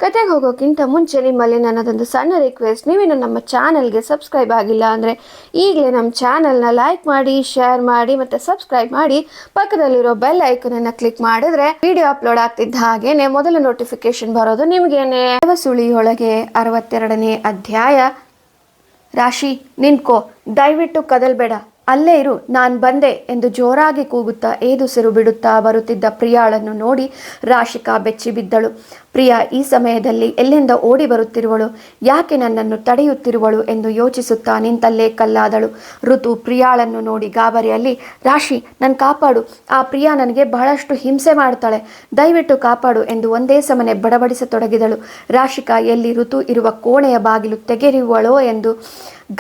ಕತೆಗೆ ಹೋಗೋಕ್ಕಿಂತ ಮುಂಚೆ ನಿಮ್ಮಲ್ಲಿ ನನ್ನದೊಂದು ಸಣ್ಣ ರಿಕ್ವೆಸ್ಟ್, ನೀವೇನು ನಮ್ಮ ಚಾನಲ್ಗೆ ಸಬ್ಸ್ಕ್ರೈಬ್ ಆಗಿಲ್ಲ ಅಂದರೆ ಈಗಲೇ ನಮ್ಮ ಚಾನಲ್ನ ಲೈಕ್ ಮಾಡಿ, ಶೇರ್ ಮಾಡಿ ಮತ್ತು ಸಬ್ಸ್ಕ್ರೈಬ್ ಮಾಡಿ. ಪಕ್ಕದಲ್ಲಿರೋ ಬೆಲ್ ಐಕನನ್ನು ಕ್ಲಿಕ್ ಮಾಡಿದ್ರೆ ವಿಡಿಯೋ ಅಪ್ಲೋಡ್ ಆಗ್ತಿದ್ದ ಹಾಗೇನೆ ಮೊದಲ ನೋಟಿಫಿಕೇಶನ್ ಬರೋದು ನಿಮಗೇನೆ. ಸುಳಿಯೊಳಗೆ 62ನೇ ಅಧ್ಯಾಯ. ರಾಶಿ, ನಿನ್ಕೋ, ದಯವಿಟ್ಟು ಕದಲ್ಬೇಡ, ಅಲ್ಲೇ ಇರು, ನಾನು ಬಂದೆ ಎಂದು ಜೋರಾಗಿ ಕೂಗುತ್ತಾ ಏದುಸಿರು ಬಿಡುತ್ತಾ ಬರುತ್ತಿದ್ದ ಪ್ರಿಯಾಳನ್ನು ನೋಡಿ ರಾಶಿಕಾ ಬೆಚ್ಚಿ ಬಿದ್ದಳು. ಪ್ರಿಯಾ ಈ ಸಮಯದಲ್ಲಿ ಎಲ್ಲಿಂದ ಓಡಿ ಬರುತ್ತಿರುವಳು, ಯಾಕೆ ನನ್ನನ್ನು ತಡೆಯುತ್ತಿರುವಳು ಎಂದು ಯೋಚಿಸುತ್ತಾ ನಿಂತಲ್ಲೇ ಕಲ್ಲಾದಳು. ಋತು ಪ್ರಿಯಾಳನ್ನು ನೋಡಿ ಗಾಬರಿಯಲ್ಲಿ, ರಾಶಿ, ನನ್ನ ಕಾಪಾಡು, ಆ ಪ್ರಿಯಾ ನನಗೆ ಬಹಳಷ್ಟು ಹಿಂಸೆ ಮಾಡ್ತಾಳೆ, ದಯವಿಟ್ಟು ಕಾಪಾಡು ಎಂದು ಒಂದೇ ಸಮನೆ ಬಡಬಡಿಸತೊಡಗಿದಳು. ರಾಶಿಕಾ ಎಲ್ಲಿ ಋತು ಇರುವ ಕೋಣೆಯ ಬಾಗಿಲು ತೆಗೆಯುವಳೋ ಎಂದು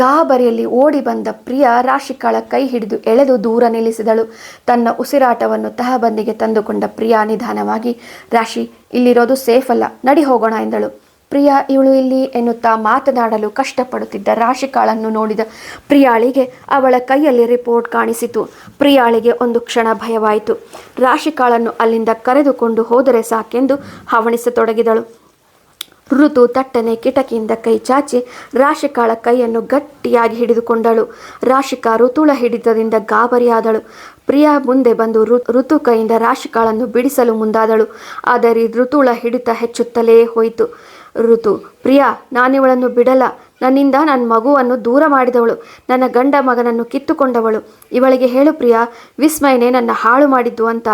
ಗಾಬರಿಯಲ್ಲಿ ಓಡಿ ಬಂದ ಪ್ರಿಯಾ ರಾಶಿಕಾಳ ಕೈ ಹಿಡಿದು ಎಳೆದು ದೂರ ನಿಲ್ಲಿಸಿದಳು. ತನ್ನ ಉಸಿರಾಟವನ್ನು ತಹಬಂದಿಗೆ ತಂದುಕೊಂಡ ಪ್ರಿಯಾ ನಿಧಾನವಾಗಿ, ರಾಶಿ, ಇಲ್ಲಿರೋದು ಸೇಫ್ ಅಲ್ಲ, ನಡಿ ಹೋಗೋಣ ಎಂದಳು. ಪ್ರಿಯಾ ಇವಳು ಇಲ್ಲಿ ಎನ್ನುತ್ತಾ ಮಾತನಾಡಲು ಕಷ್ಟಪಡುತ್ತಿದ್ದ ರಾಶಿಕಾಳನ್ನು ನೋಡಿದ ಪ್ರಿಯಾಳಿಗೆ ಅವಳ ಕೈಯಲ್ಲಿ ರಿಪೋರ್ಟ್ ಕಾಣಿಸಿತು. ಪ್ರಿಯಾಳಿಗೆ ಒಂದು ಕ್ಷಣ ಭಯವಾಯಿತು. ರಾಶಿಕಾಳನ್ನು ಅಲ್ಲಿಂದ ಕರೆದುಕೊಂಡು ಹೋದರೆ ಸಾಕೆಂದು ಹವಣಿಸತೊಡಗಿದಳು. ಋತು ತಟ್ಟನೆ ಕಿಟಕಿಯಿಂದ ಕೈ ಚಾಚಿ ರಾಶಿಕಾಳ ಕೈಯನ್ನು ಗಟ್ಟಿಯಾಗಿ ಹಿಡಿದುಕೊಂಡಳು. ರಾಶಿಕಾ ಋತುಳ ಹಿಡಿತದಿಂದ ಗಾಬರಿಯಾದಳು. ಪ್ರಿಯಾ ಮುಂದೆ ಬಂದು ಋತು ಕೈಯಿಂದ ರಾಶಿಕಾಳನ್ನು ಬಿಡಿಸಲು ಮುಂದಾದಳು. ಆದರೆ ಋತುಳ ಹಿಡಿತ ಹೆಚ್ಚುತ್ತಲೇ ಹೋಯಿತು. ಋತು, ಪ್ರಿಯಾ, ನಾನಿವಳನ್ನು ಬಿಡಲ್ಲ, ನನ್ನಿಂದ ನನ್ನ ಮಗುವನ್ನು ದೂರ ಮಾಡಿದವಳು, ನನ್ನ ಗಂಡ ಮಗನನ್ನು ಕಿತ್ತುಕೊಂಡವಳು, ಇವಳಿಗೆ ಹೇಳು ಪ್ರಿಯಾ, ವಿಸ್ಮಯನೇ ನನ್ನ ಹಾಳು ಮಾಡಿದ್ದು ಅಂತ.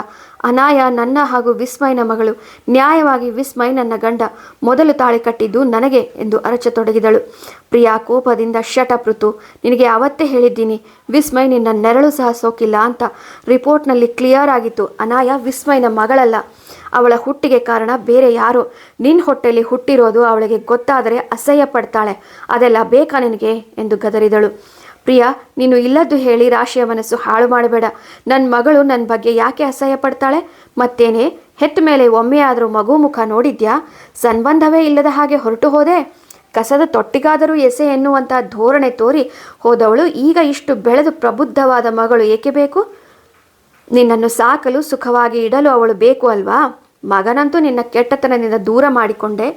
ಅನಾಯ ನನ್ನ ಹಾಗೂ ವಿಸ್ಮಯನ ಮಗಳು, ನ್ಯಾಯವಾಗಿ ವಿಸ್ಮಯ್ ನನ್ನ ಗಂಡ, ಮೊದಲು ತಾಳಿ ಕಟ್ಟಿದ್ದು ನನಗೆ ಎಂದು ಅರಚತೊಡಗಿದಳು. ಪ್ರಿಯಾ ಕೋಪದಿಂದ, ಶಟಪ್ ಋತು, ನಿನಗೆ ಅವತ್ತೇ ಹೇಳಿದ್ದೀನಿ, ವಿಸ್ಮಯ್ ನಿನ್ನ ನೆರಳು ಸಹ ಸೋಕಿಲ್ಲ ಅಂತ. ರಿಪೋರ್ಟ್ನಲ್ಲಿ ಕ್ಲಿಯರ್ ಆಗಿತ್ತು, ಅನಾಯ ವಿಸ್ಮಯನ ಮಗಳಲ್ಲ, ಅವಳ ಹುಟ್ಟಿಗೆ ಕಾರಣ ಬೇರೆ ಯಾರೋ. ನಿನ್ನ ಹೊಟ್ಟೆಯಲ್ಲಿ ಹುಟ್ಟಿರೋದು ಅವಳಿಗೆ ಗೊತ್ತಾದರೆ ಅಸಹ್ಯ ಪಡ್ತಾಳೆ, ಅದೆಲ್ಲ ಬೇಕಾ ನಿನಗೆ ಎಂದು ಗದರಿದಳು. ಪ್ರಿಯಾ, ನೀನು ಇಲ್ಲದ್ದು ಹೇಳಿ ರಾಶಿಯ ಮನಸ್ಸು ಹಾಳು ಮಾಡಬೇಡ. ನನ್ನ ಮಗಳು ನನ್ನ ಬಗ್ಗೆ ಯಾಕೆ ಅಸಹ್ಯ ಪಡ್ತಾಳೆ? ಮತ್ತೇನೆ, ಹೆತ್ತ ಮೇಲೆ ಒಮ್ಮೆಯಾದರೂ ಮಗು ಮುಖ ನೋಡಿದ್ಯಾ? ಸಂಬಂಧವೇ ಇಲ್ಲದ ಹಾಗೆ ಹೊರಟು ಹೋದೆ. ಕಸದ ತೊಟ್ಟಿಗಾದರೂ ಎಸೆ ಎನ್ನುವಂಥ ಧೋರಣೆ ತೋರಿ ಹೋದವಳು ಈಗ ಇಷ್ಟು ಬೆಳೆದು ಪ್ರಬುದ್ಧವಾದ ಮಗಳು ಏಕೆ ಬೇಕು? ನಿನ್ನನ್ನು ಸಾಕಲು ಸುಖವಾಗಿ ಇಡಲು ಅವಳು ಬೇಕು ಅಲ್ವಾ? ಮಗನಂತೂ ನಿನ್ನ ಕೆಟ್ಟತನದಿಂದ ದೂರ ಮಾಡಿಕೊಂಡೆ,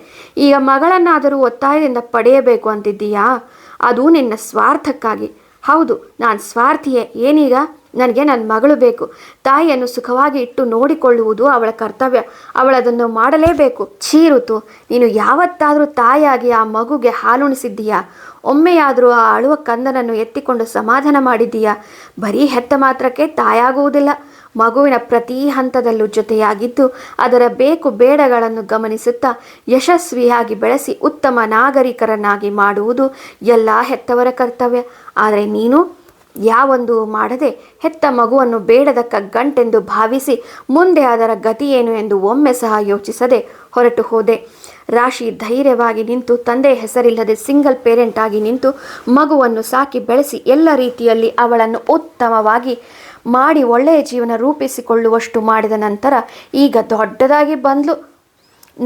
ಈಗ ಮಗಳನ್ನಾದರೂ ಒತ್ತಾಯದಿಂದ ಪಡೆಯಬೇಕು ಅಂತಿದ್ದೀಯಾ? ಅದು ನಿನ್ನ ಸ್ವಾರ್ಥಕ್ಕಾಗಿ. ಹೌದು, ನಾನು ಸ್ವಾರ್ಥಿಯೇ. ಏನೀಗ? ನನಗೆ ನನ್ನ ಮಗಳು ಬೇಕು. ತಾಯಿಯನ್ನು ಸುಖವಾಗಿ ಇಟ್ಟು ನೋಡಿಕೊಳ್ಳುವುದು ಅವಳ ಕರ್ತವ್ಯ, ಅವಳದನ್ನು ಮಾಡಲೇಬೇಕು. ಛೀರುತು, ನೀನು ಯಾವತ್ತಾದರೂ ತಾಯಿಯಾಗಿ ಆ ಮಗುಗೆ ಹಾಲುಣಿಸಿದ್ದೀಯಾ? ಒಮ್ಮೆಯಾದರೂ ಆ ಅಳುವ ಕಂದನನ್ನು ಎತ್ತಿಕೊಂಡು ಸಮಾಧಾನ ಮಾಡಿದ್ದೀಯಾ? ಬರೀ ಹೆತ್ತ ಮಾತ್ರಕ್ಕೆ ತಾಯಾಗುವುದಿಲ್ಲ, ಮಗುವಿನ ಪ್ರತಿ ಹಂತದಲ್ಲೂ ಜೊತೆಯಾಗಿದ್ದು ಅದರ ಬೇಕು ಬೇಡಗಳನ್ನು ಗಮನಿಸುತ್ತಾ ಯಶಸ್ವಿಯಾಗಿ ಬೆಳೆಸಿ ಉತ್ತಮ ನಾಗರಿಕರನ್ನಾಗಿ ಮಾಡುವುದು ಎಲ್ಲ ಹೆತ್ತವರ ಕರ್ತವ್ಯ. ಆದರೆ ನೀನು ಯಾವೊಂದು ಮಾಡದೆ ಹೆತ್ತ ಮಗುವನ್ನು ಬೇಡದಕ್ಕ ಗಂಟೆಂದು ಭಾವಿಸಿ ಮುಂದೆ ಅದರ ಗತಿ ಏನು ಎಂದು ಒಮ್ಮೆ ಸಹ ಯೋಚಿಸದೆ ಹೊರಟು ಹೋದೆ. ರಾಶಿ ಧೈರ್ಯವಾಗಿ ನಿಂತು, ತಂದೆ ಹೆಸರಿಲ್ಲದೆ ಸಿಂಗಲ್ ಪೇರೆಂಟ್ ಆಗಿ ನಿಂತು ಮಗುವನ್ನು ಸಾಕಿ ಬೆಳೆಸಿ ಎಲ್ಲ ರೀತಿಯಲ್ಲಿ ಅವಳನ್ನು ಉತ್ತಮವಾಗಿ ಮಾಡಿ ಒಳ್ಳೆಯ ಜೀವನ ರೂಪಿಸಿಕೊಳ್ಳುವಷ್ಟು ಮಾಡಿದ ನಂತರ ಈಗ ದೊಡ್ಡದಾಗಿ ಬಂದ್ಲು.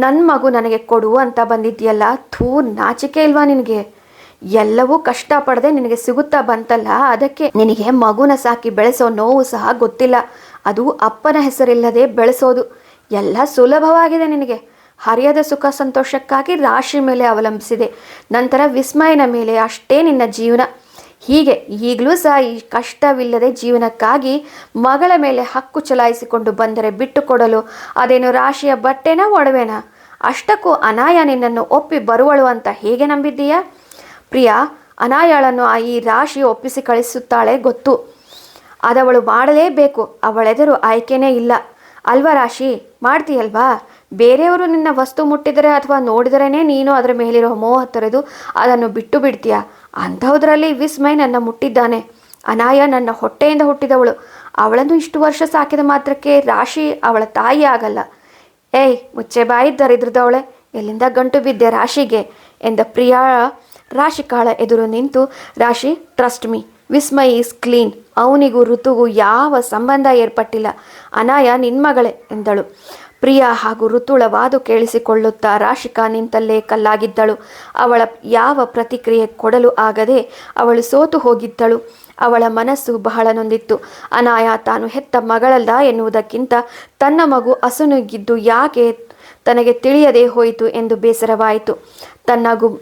ನನ್ನ ಮಗು ನನಗೆ ಕೊಡು ಅಂತ ಬಂದಿದ್ದೀಯಲ್ಲ, ಥೂ, ನಾಚಿಕೆ ಇಲ್ವಾ ನಿನಗೆ? ಎಲ್ಲವೂ ಕಷ್ಟಪಡದೆ ನಿನಗೆ ಸಿಗುತ್ತಾ ಬಂತಲ್ಲ, ಅದಕ್ಕೆ ನಿನಗೆ ಮಗುನ ಸಾಕಿ ಬೆಳೆಸೋ ನೋವು ಸಹ ಗೊತ್ತಿಲ್ಲ. ಅದು ಅಪ್ಪನ ಹೆಸರಿಲ್ಲದೆ ಬೆಳೆಸೋದು ಎಲ್ಲ ಸುಲಭವಾಗಿದೆ ನಿನಗೆ. ಹರಿಯದ ಸುಖ ಸಂತೋಷಕ್ಕಾಗಿ ರಾಶಿ ಮೇಲೆ ಅವಲಂಬಿಸಿದೆ, ನಂತರ ವಿಸ್ಮಯನ ಮೇಲೆ ಅಷ್ಟೇ ನಿನ್ನ ಜೀವನ. ಹೀಗೆ ಈಗಲೂ ಸಹ ಈ ಕಷ್ಟವಿಲ್ಲದೆ ಜೀವನಕ್ಕಾಗಿ ಮಗಳ ಮೇಲೆ ಹಕ್ಕು ಚಲಾಯಿಸಿಕೊಂಡು ಬಂದರೆ ಬಿಟ್ಟು ಕೊಡಲು ಅದೇನು ರಾಶಿಯ ಬಟ್ಟೆನ ಒಡವೆನಾ? ಅಷ್ಟಕ್ಕೂ ಅನಾಯ ನಿನ್ನನ್ನು ಒಪ್ಪಿ ಬರುವಳು ಅಂತ ಹೇಗೆ ನಂಬಿದ್ದೀಯಾ? ಪ್ರಿಯಾ, ಅನಾಯಾಳನ್ನು ಈ ರಾಶಿ ಒಪ್ಪಿಸಿ ಕಳಿಸುತ್ತಾಳೆ ಗೊತ್ತು, ಅದವಳು ಮಾಡಲೇಬೇಕು, ಅವಳೆದುರು ಆಯ್ಕೆನೇ ಇಲ್ಲ ಅಲ್ವಾ ರಾಶಿ? ಮಾಡ್ತೀಯಲ್ವಾ? ಬೇರೆಯವರು ನಿನ್ನ ವಸ್ತು ಮುಟ್ಟಿದರೆ ಅಥವಾ ನೋಡಿದರೇ ನೀನು ಅದರ ಮೇಲಿರೋ ಮೋಹ ತೊರೆದು ಅದನ್ನು ಬಿಟ್ಟು ಬಿಡ್ತೀಯ. ಅಂಥದ್ರಲ್ಲಿ ವಿಸ್ಮಯ್ ನನ್ನ ಮುಟ್ಟಿದ್ದಾನೆ. ಅನಾಯ ನನ್ನ ಹೊಟ್ಟೆಯಿಂದ ಹುಟ್ಟಿದವಳು, ಅವಳನ್ನು ಇಷ್ಟು ವರ್ಷ ಸಾಕಿದ ಮಾತ್ರಕ್ಕೆ ರಾಶಿ ಅವಳ ತಾಯಿ ಆಗಲ್ಲ. ಏಯ್, ಮುಚ್ಚೆ ಬಾಯಿ ದರಿದ್ರದವಳೆ, ಎಲ್ಲಿಂದ ಗಂಟು ಬಿದ್ದೆ ರಾಶಿಗೆ ಎಂದ ಪ್ರಿಯಾ ರಾಶಿಕಾಳ ಎದುರು ನಿಂತು, ರಾಶಿ, trust me, Vismay is clean, ಅವನಿಗೂ ಋತುಗೂ ಯಾವ ಸಂಬಂಧ ಏರ್ಪಟ್ಟಿಲ್ಲ, ಅನಾಯ ನಿನ್ನ ಮಗಳೇ ಎಂದಳು. ಪ್ರಿಯಾ ಹಾಗೂ ಋತುಳ ವಾದು ಕೇಳಿಸಿಕೊಳ್ಳುತ್ತಾ ರಾಶಿಕಾ ನಿಂತಲ್ಲೇ ಕಲ್ಲಾಗಿದ್ದಳು. ಅವಳ ಯಾವ ಪ್ರತಿಕ್ರಿಯೆ ಕೊಡಲು ಆಗದೆ ಅವಳು ಸೋತು ಹೋಗಿದ್ದಳು. ಅವಳ ಮನಸ್ಸು ಬಹಳ ನೊಂದಿತ್ತು. ಅನಾಯ ತಾನು ಹೆತ್ತ ಮಗಳಲ್ಲ ಎನ್ನುವುದಕ್ಕಿಂತ ತನ್ನ ಮಗು ಅಸುನುಗಿದ್ದು ಯಾಕೆ ತನಗೆ ತಿಳಿಯದೇ ಹೋಯಿತು ಎಂದು ಬೇಸರವಾಯಿತು.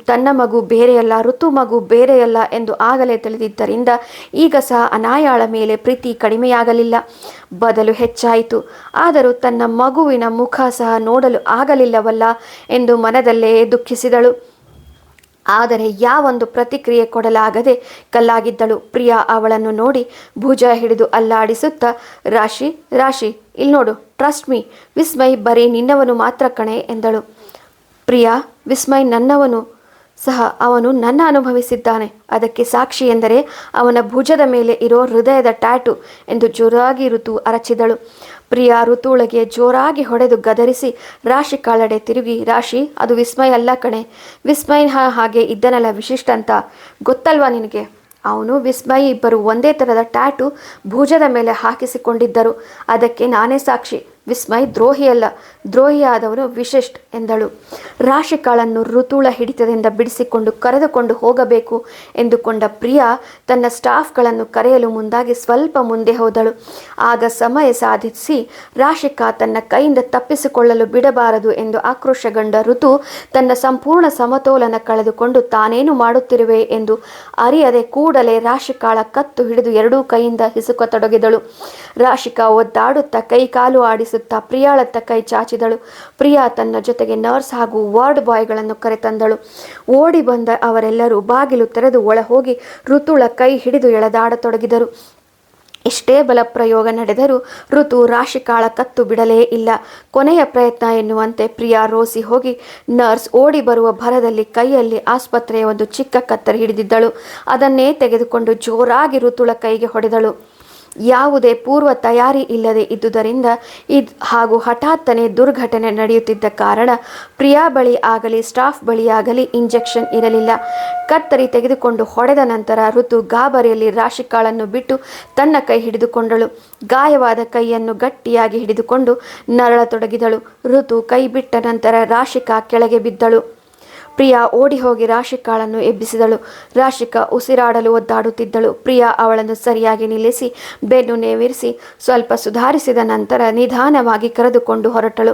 ತನ್ನ ಮಗು ಬೇರೆಯಲ್ಲ, ಋತು ಮಗು ಬೇರೆಯಲ್ಲ ಎಂದು ಆಗಲೇ ತಿಳಿದಿದ್ದರಿಂದ ಈಗ ಸಹ ಅನಾಯಾಳ ಮೇಲೆ ಪ್ರೀತಿ ಕಡಿಮೆಯಾಗಲಿಲ್ಲ, ಬದಲು ಹೆಚ್ಚಾಯಿತು. ಆದರೂ ತನ್ನ ಮಗುವಿನ ಮುಖ ಸಹ ನೋಡಲು ಆಗಲಿಲ್ಲವಲ್ಲ ಎಂದು ಮನದಲ್ಲೇ ದುಃಖಿಸಿದಳು. ಆದರೆ ಯಾವೊಂದು ಪ್ರತಿಕ್ರಿಯೆ ಕೊಡಲಾಗದೆ ಕಲ್ಲಾಗಿದ್ದಳು. ಪ್ರಿಯಾ ಅವಳನ್ನು ನೋಡಿ ಭುಜ ಹಿಡಿದು ಅಲ್ಲಾಡಿಸುತ್ತಾ, ರಾಶಿ ರಾಶಿ ಇಲ್ಲಿ ನೋಡು, ಟ್ರಸ್ಟ್ ಮೀ, ವಿಸ್ಮಯ್ ಬರೀ ನಿನ್ನವನು ಮಾತ್ರ ಕಣೆ ಎಂದಳು. ಪ್ರಿಯಾ, ವಿಸ್ಮಯ್ ನನ್ನವನು ಸಹ, ಅವನು ನನ್ನ ಅನುಭವಿಸಿದ್ದಾನೆ. ಅದಕ್ಕೆ ಸಾಕ್ಷಿ ಎಂದರೆ ಅವನ ಭುಜದ ಮೇಲೆ ಇರೋ ಹೃದಯದ ಟ್ಯಾಟು ಎಂದು ಜೋರಾಗಿ ಋತು ಅರಚಿದಳು. ಪ್ರಿಯಾ ಋತುಳಿಗೆ ಜೋರಾಗಿ ಹೊಡೆದು ಗದರಿಸಿ ರಾಶಿ ಕಾಳಡೆ ತಿರುಗಿ, ರಾಶಿ, ಅದು ವಿಸ್ಮಯ್ ಅಲ್ಲ ಕಣೆ, ವಿಸ್ಮಯ್ ಹಾಗೆ ಇದ್ದನಲ್ಲ ವಿಶಿಷ್ಟ ಅಂತ, ಗೊತ್ತಲ್ವಾ ನಿನಗೆ? ಅವನು ವಿಸ್ಮಯ್ ಇಬ್ಬರು ಒಂದೇ ಥರದ ಟ್ಯಾಟು ಭುಜದ ಮೇಲೆ ಹಾಕಿಸಿಕೊಂಡಿದ್ದರು. ಅದಕ್ಕೆ ನಾನೇ ಸಾಕ್ಷಿ. ವಿಸ್ಮಯ್ ದ್ರೋಹಿಯಲ್ಲ, ದ್ರೋಹಿಯಾದವನು ವಿಶಿಷ್ಟ್ ಎಂದಳು. ರಾಶಿಕಾಳನ್ನು ಋತುಳ ಹಿಡಿತದಿಂದ ಬಿಡಿಸಿಕೊಂಡು ಕರೆದುಕೊಂಡು ಹೋಗಬೇಕು ಎಂದುಕೊಂಡ ಪ್ರಿಯಾ ತನ್ನ ಸ್ಟಾಫ್ಗಳನ್ನು ಕರೆಯಲು ಮುಂದಾಗಿ ಸ್ವಲ್ಪ ಮುಂದೆ ಹೋದಳು. ಆಗ ಸಮಯ ಸಾಧಿಸಿ ರಾಶಿಕಾ ತನ್ನ ಕೈಯಿಂದ ತಪ್ಪಿಸಿಕೊಳ್ಳಲು ಬಿಡಬಾರದು ಎಂದು ಆಕ್ರೋಶಗೊಂಡ ಋತು ತನ್ನ ಸಂಪೂರ್ಣ ಸಮತೋಲನ ಕಳೆದುಕೊಂಡು ತಾನೇನು ಮಾಡುತ್ತಿರುವೆ ಎಂದು ಅರಿಯದೆ ಕೂಡಲೇ ರಾಶಿಕಾಳ ಕತ್ತು ಹಿಡಿದು ಎರಡೂ ಕೈಯಿಂದ ಹಿಸುಕತೊಡಗಿದಳು. ರಾಶಿಕಾ ಒದ್ದಾಡುತ್ತಾ ಕೈ ಕಾಲು ಆಡಿಸುತ್ತಾ ಪ್ರಿಯಾಳತ್ತ ಕೈ ಚಾಚಿದಳು. ಪ್ರಿಯಾ ತನ್ನ ಜೊತೆಗೆ ನರ್ಸ್ ಹಾಗೂ ವಾರ್ಡ್ ಬಾಯ್ಗಳನ್ನು ಕರೆತಂದಳು. ಓಡಿ ಬಂದ ಅವರೆಲ್ಲರೂ ಬಾಗಿಲು ತೆರೆದು ಒಳ ಹೋಗಿ ಋತುಳ ಕೈ ಹಿಡಿದು ಎಳೆದಾಡತೊಡಗಿದರು. ಎಷ್ಟೇ ಬಲಪ್ರಯೋಗ ನಡೆದರೂ ಋತು ರಾಶಿಕಾಳ ಕತ್ತು ಬಿಡಲೇ ಇಲ್ಲ. ಕೊನೆಯ ಪ್ರಯತ್ನ ಎನ್ನುವಂತೆ ಪ್ರಿಯಾ ರೋಸಿ ಹೋಗಿ ನರ್ಸ್ ಓಡಿ ಬರುವ ಭರದಲ್ಲಿ ಕೈಯಲ್ಲಿ ಆಸ್ಪತ್ರೆಯ ಒಂದು ಚಿಕ್ಕ ಕತ್ತರಿ ಹಿಡಿದಿದ್ದಳು. ಅದನ್ನೇ ತೆಗೆದುಕೊಂಡು ಜೋರಾಗಿ ಋತುಳ ಕೈಗೆ ಹೊಡೆದಳು. ಯಾವುದೇ ಪೂರ್ವ ತಯಾರಿ ಇಲ್ಲದೆ ಇದ್ದುದರಿಂದ ಹಾಗೂ ಹಠಾತ್ತನೆ ದುರ್ಘಟನೆ ನಡೆಯುತ್ತಿದ್ದ ಕಾರಣ ಪ್ರಿಯಾ ಬಳಿ ಆಗಲಿ ಸ್ಟಾಫ್ ಬಳಿಯಾಗಲಿ ಇಂಜೆಕ್ಷನ್ ಇರಲಿಲ್ಲ. ಕತ್ತರಿ ತೆಗೆದುಕೊಂಡು ಹೊಡೆದ ನಂತರ ಋತು ಗಾಬರಿಯಲ್ಲಿ ರಾಶಿಕಾಳನ್ನು ಬಿಟ್ಟು ತನ್ನ ಕೈ ಹಿಡಿದುಕೊಂಡಳು. ಗಾಯವಾದ ಕೈಯನ್ನು ಗಟ್ಟಿಯಾಗಿ ಹಿಡಿದುಕೊಂಡು ನರಳತೊಡಗಿದಳು. ಋತು ಕೈ ಬಿಟ್ಟ ನಂತರ ರಾಶಿಕಾ ಕೆಳಗೆ ಬಿದ್ದಳು. ಪ್ರಿಯಾ ಓಡಿ ಹೋಗಿ ರಾಶಿಕಾಳನ್ನು ಎಬ್ಬಿಸಿದಳು. ರಾಶಿಕಾ ಉಸಿರಾಡಲು ಒದ್ದಾಡುತ್ತಿದ್ದಳು. ಪ್ರಿಯಾ ಅವಳನ್ನು ಸರಿಯಾಗಿ ನಿಲ್ಲಿಸಿ ಬೆನ್ನು ನೇವಿರಿಸಿ ಸ್ವಲ್ಪ ಸುಧಾರಿಸಿದ ನಂತರ ನಿಧಾನವಾಗಿ ಕರೆದುಕೊಂಡು ಹೊರಟಳು.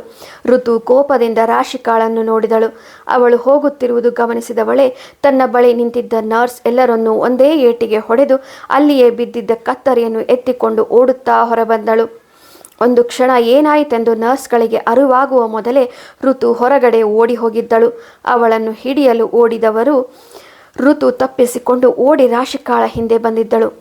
ಋತು ಕೋಪದಿಂದ ರಾಶಿಕಾಳನ್ನು ನೋಡಿದಳು. ಅವಳು ಹೋಗುತ್ತಿರುವುದು ಗಮನಿಸಿದವಳೆ ತನ್ನ ಬಳಿ ನಿಂತಿದ್ದ ನರ್ಸ್ ಎಲ್ಲರನ್ನೂ ಒಂದೇ ಏಟಿಗೆ ಹೊಡೆದು ಅಲ್ಲಿಯೇ ಬಿದ್ದಿದ್ದ ಕತ್ತರಿಯನ್ನು ಎತ್ತಿಕೊಂಡು ಓಡುತ್ತಾ ಹೊರಬಂದಳು. ಒಂದು ಕ್ಷಣ ಏನಾಯಿತೆಂದು ನರ್ಸ್ಗಳಿಗೆ ಅರಿವಾಗುವ ಮೊದಲೇ ಋತು ಹೊರಗಡೆ ಓಡಿ ಹೋಗಿದ್ದಳು. ಅವಳನ್ನು ಹಿಡಿಯಲು ಓಡಿದವರು ಋತು ತಪ್ಪಿಸಿಕೊಂಡು ಓಡಿ ರಾಶಿಕಾಳ ಹಿಂದೆ ಬಂದಿದ್ದಳು.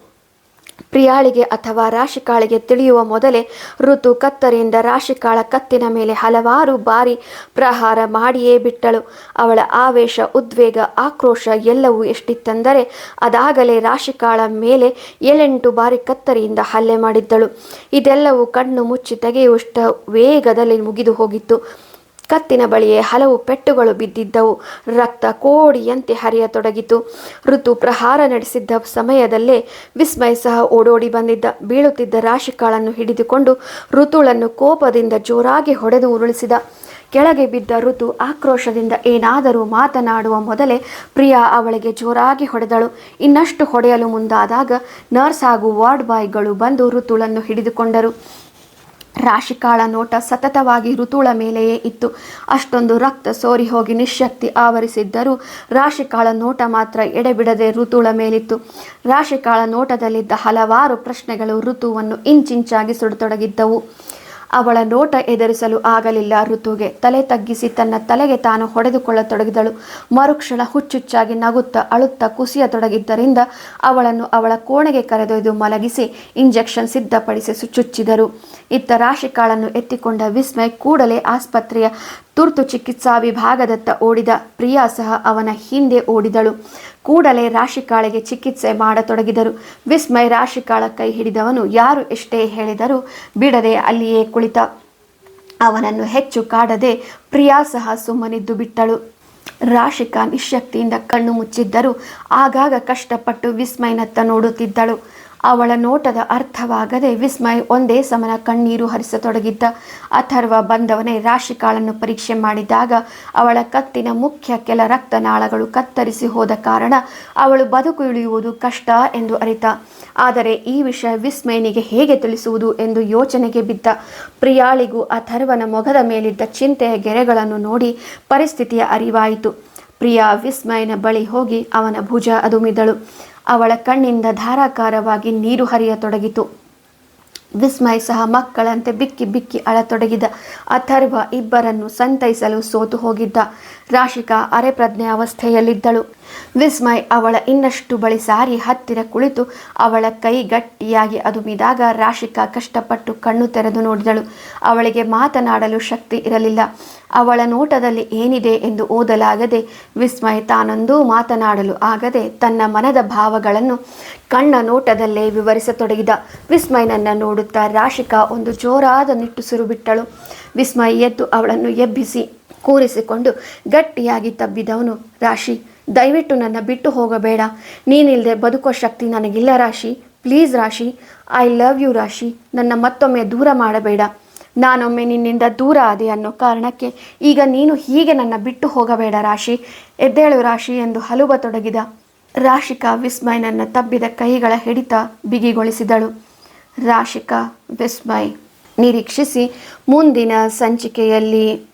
ಪ್ರಿಯಾಳಿಗೆ ಅಥವಾ ರಾಶಿಕಾಳಿಗೆ ತಿಳಿಯುವ ಮೊದಲೇ ಋತು ಕತ್ತರಿಯಿಂದ ರಾಶಿಕಾಳ ಕತ್ತಿನ ಮೇಲೆ ಹಲವಾರು ಬಾರಿ ಪ್ರಹಾರ ಮಾಡಿಯೇ ಬಿಟ್ಟಳು. ಅವಳ ಆವೇಶ, ಉದ್ವೇಗ, ಆಕ್ರೋಶ ಎಲ್ಲವೂ ಎಷ್ಟಿತ್ತೆಂದರೆ ಅದಾಗಲೇ ರಾಶಿಕಾಳ ಮೇಲೆ 7-8 ಬಾರಿ ಕತ್ತರಿಯಿಂದ ಹಲ್ಲೆ ಮಾಡಿದ್ದಳು. ಇದೆಲ್ಲವೂ ಕಣ್ಣು ಮುಚ್ಚಿ ತೆಗೆಯುವಷ್ಟು ವೇಗದಲ್ಲಿ ಮುಗಿದು ಹೋಗಿತ್ತು. ಕತ್ತಿನ ಬಳಿಯೇ ಹಲವು ಪೆಟ್ಟುಗಳು ಬಿದ್ದಿದ್ದವು. ರಕ್ತ ಕೋಡಿಯಂತೆ ಹರಿಯತೊಡಗಿತು. ಋತು ಪ್ರಹಾರ ನಡೆಸಿದ್ದ ಸಮಯದಲ್ಲೇ ವಿಸ್ಮಯ್ ಸಹ ಓಡೋಡಿ ಬಂದಿದ್ದ. ಬೀಳುತ್ತಿದ್ದ ರಾಶಿಕಾಳನ್ನು ಹಿಡಿದುಕೊಂಡು ಋತುಳನ್ನು ಕೋಪದಿಂದ ಜೋರಾಗಿ ಹೊಡೆದು ಉರುಳಿಸಿದ. ಕೆಳಗೆ ಬಿದ್ದ ಋತು ಆಕ್ರೋಶದಿಂದ ಏನಾದರೂ ಮಾತನಾಡುವ ಮೊದಲೇ ಪ್ರಿಯಾ ಅವಳಿಗೆ ಜೋರಾಗಿ ಹೊಡೆದಳು. ಇನ್ನಷ್ಟು ಹೊಡೆಯಲು ಮುಂದಾದಾಗ ನರ್ಸ್ ಹಾಗೂ ವಾರ್ಡ್ ಬಾಯ್ಗಳು ಬಂದು ಋತುಳನ್ನು ಹಿಡಿದುಕೊಂಡರು. ರಾಶಿಕಾಳ ನೋಟ ಸತತವಾಗಿ ಋತುಳ ಮೇಲೆಯೇ ಇತ್ತು. ಅಷ್ಟೊಂದು ರಕ್ತ ಸೋರಿ ಹೋಗಿ ನಿಶ್ಶಕ್ತಿ ಆವರಿಸಿದ್ದರೂ ರಾಶಿಕಾಳ ನೋಟ ಮಾತ್ರ ಎಡೆಬಿಡದೆ ಋತುಳ ಮೇಲಿತ್ತು. ರಾಶಿಕಾಳ ನೋಟದಲ್ಲಿದ್ದ ಹಲವಾರು ಪ್ರಶ್ನೆಗಳು ಋತುವನ್ನು ಇಂಚಿಂಚಾಗಿ ಸುಡತೊಡಗಿದ್ದವು. ಅವಳ ನೋಟ ಎದುರಿಸಲು ಆಗಲಿಲ್ಲ ಋತುಗೆ. ತಲೆ ತಗ್ಗಿಸಿ ತನ್ನ ತಲೆಗೆ ತಾನು ಹೊಡೆದುಕೊಳ್ಳತೊಡಗಿದಳು. ಮರುಕ್ಷಣ ಹುಚ್ಚುಚ್ಚಾಗಿ ನಗುತ್ತಾ ಅಳುತ್ತಾ ಕುಸಿಯತೊಡಗಿದ್ದರಿಂದ ಅವಳನ್ನು ಅವಳ ಕೋಣೆಗೆ ಕರೆದೊಯ್ದು ಮಲಗಿಸಿ ಇಂಜೆಕ್ಷನ್ ಸಿದ್ಧಪಡಿಸಿ ಚುಚ್ಚಿದರು. ಇತ್ತ ರಾಶಿಕಾಳನ್ನು ಎತ್ತಿಕೊಂಡ ವಿಸ್ಮಯ್ ಕೂಡಲೇ ಆಸ್ಪತ್ರೆಯ ತುರ್ತು ಚಿಕಿತ್ಸಾ ವಿಭಾಗದತ್ತ ಓಡಿದ. ಪ್ರಿಯಾ ಸಹ ಅವನ ಹಿಂದೆ ಓಡಿದಳು. ಕೂಡಲೇ ರಾಶಿಕಾಳಿಗೆ ಚಿಕಿತ್ಸೆ ಮಾಡತೊಡಗಿದರು. ವಿಸ್ಮಯ್ ರಾಶಿಕಾಳ ಕೈ ಹಿಡಿದವನು ಯಾರು ಎಷ್ಟೇ ಹೇಳಿದರೂ ಬಿಡದೆ ಅಲ್ಲಿಯೇ ಕುಳಿತ. ಅವನನ್ನು ಹೆಚ್ಚು ಕಾಡದೆ ಪ್ರಿಯಾ ಸಹ ಸುಮ್ಮನಿದ್ದು ಬಿಟ್ಟಳು. ರಾಶಿಕಾ ನಿಶ್ಶಕ್ತಿಯಿಂದ ಕಣ್ಣು ಮುಚ್ಚಿದ್ದರೂ ಆಗಾಗ ಕಷ್ಟಪಟ್ಟು ವಿಸ್ಮಯ್ನತ್ತ ನೋಡುತ್ತಿದ್ದಳು. ಅವಳ ನೋಟದ ಅರ್ಥವಾಗದೆ ವಿಸ್ಮಯ್ ಒಂದೇ ಸಮನ ಕಣ್ಣೀರು ಹರಿಸತೊಡಗಿದ್ದ. ಅಥರ್ವ ಬಂದವನೇ ರಾಶಿಕಾಳನ್ನು ಪರೀಕ್ಷೆ ಮಾಡಿದಾಗ ಅವಳ ಕತ್ತಿನ ಮುಖ್ಯ ಕೆಲ ರಕ್ತನಾಳಗಳು ಕತ್ತರಿಸಿ ಹೋದ ಕಾರಣ ಅವಳು ಬದುಕುಳಿಯುವುದು ಕಷ್ಟ ಎಂದು ಅರಿತ. ಆದರೆ ಈ ವಿಷಯ ವಿಸ್ಮಯನಿಗೆ ಹೇಗೆ ತಿಳಿಸುವುದು ಎಂದು ಯೋಚನೆಗೆ ಬಿದ್ದ. ಪ್ರಿಯಾಳಿಗೂ ಅಥರ್ವನ ಮೊಗದ ಮೇಲಿದ್ದ ಚಿಂತೆಯ ಗೆರೆಗಳನ್ನು ನೋಡಿ ಪರಿಸ್ಥಿತಿಯ ಅರಿವಾಯಿತು. ಪ್ರಿಯಾ ವಿಸ್ಮಯನ ಬಳಿ ಹೋಗಿ ಅವನ ಭುಜ ಅದುಮಿದಳು. ಅವಳ ಕಣ್ಣಿಂದ ಧಾರಾಕಾರವಾಗಿ ನೀರು ಹರಿಯತೊಡಗಿತು. ವಿಸ್ಮಯ್ ಸಹ ಮಕ್ಕಳಂತೆ ಬಿಕ್ಕಿ ಬಿಕ್ಕಿ ಅಳತೊಡಗಿದ. ಅಥರ್ವ ಇಬ್ಬರನ್ನು ಸಂತೈಸಲು ಸೋತು ಹೋಗಿದ್ದ. ರಾಶಿಕಾ ಅರೆಪ್ರಜ್ಞೆ ಅವಸ್ಥೆಯಲ್ಲಿದ್ದಳು. ವಿಸ್ಮಯ್ ಅವಳ ಇನ್ನಷ್ಟು ಬಳಿ ಸಾರಿ ಹತ್ತಿರ ಕುಳಿತು ಅವಳ ಕೈ ಗಟ್ಟಿಯಾಗಿ ಅದುಮಿದಾಗ ರಾಶಿಕಾ ಕಷ್ಟಪಟ್ಟು ಕಣ್ಣು ತೆರೆದು ನೋಡಿದಳು. ಅವಳಿಗೆ ಮಾತನಾಡಲು ಶಕ್ತಿ ಇರಲಿಲ್ಲ. ಅವಳ ನೋಟದಲ್ಲಿ ಏನಿದೆ ಎಂದು ಓದಲಾಗದೆ ವಿಸ್ಮಯ್ ತಾನೊಂದೂ ಮಾತನಾಡಲು ಆಗದೆ ತನ್ನ ಮನದ ಭಾವಗಳನ್ನು ಕಣ್ಣ ನೋಟದಲ್ಲೇ ವಿವರಿಸತೊಡಗಿದ. ವಿಸ್ಮಯನನ್ನ ನೋಡುತ್ತಾ ರಾಶಿಕಾ ಒಂದು ಜೋರಾದ ನಿಟ್ಟುಸಿರು ಬಿಟ್ಟಳು. ವಿಸ್ಮಯ್ ಎದ್ದು ಅವಳನ್ನು ಎಬ್ಬಿಸಿ ಕೂರಿಸಿಕೊಂಡು ಗಟ್ಟಿಯಾಗಿ ತಬ್ಬಿದವನು, ರಾಶಿ, ದಯವಿಟ್ಟು ನನ್ನ ಬಿಟ್ಟು ಹೋಗಬೇಡ. ನೀನಿಲ್ಲದೆ ಬದುಕೋ ಶಕ್ತಿ ನನಗಿಲ್ಲ ರಾಶಿ. ಪ್ಲೀಸ್ ರಾಶಿ, ಐ ಲವ್ ಯು ರಾಶಿ. ನನ್ನ ಮತ್ತೊಮ್ಮೆ ದೂರ ಮಾಡಬೇಡ. ನಾನೊಮ್ಮೆ ನಿನ್ನಿಂದ ದೂರ ಆದೆ ಅನ್ನೋ ಕಾರಣಕ್ಕೆ ಈಗ ನೀನು ಹೀಗೆ ನನ್ನ ಬಿಟ್ಟು ಹೋಗಬೇಡ ರಾಶಿ. ಎದ್ದೇಳು ರಾಶಿ ಎಂದು ಹಲುಬತೊಡಗಿದ. ರಾಶಿಕಾ ವಿಸ್ಮಯನನ್ನ ತಬ್ಬಿದ ಕೈಗಳ ಹಿಡಿತ ಬಿಗಿಗೊಳಿಸಿದಳು. ರಾಶಿಕಾ ವಿಸ್ಮಯ್ ನಿರೀಕ್ಷಿಸಿ ಮುಂದಿನ ಸಂಚಿಕೆಯಲ್ಲಿ.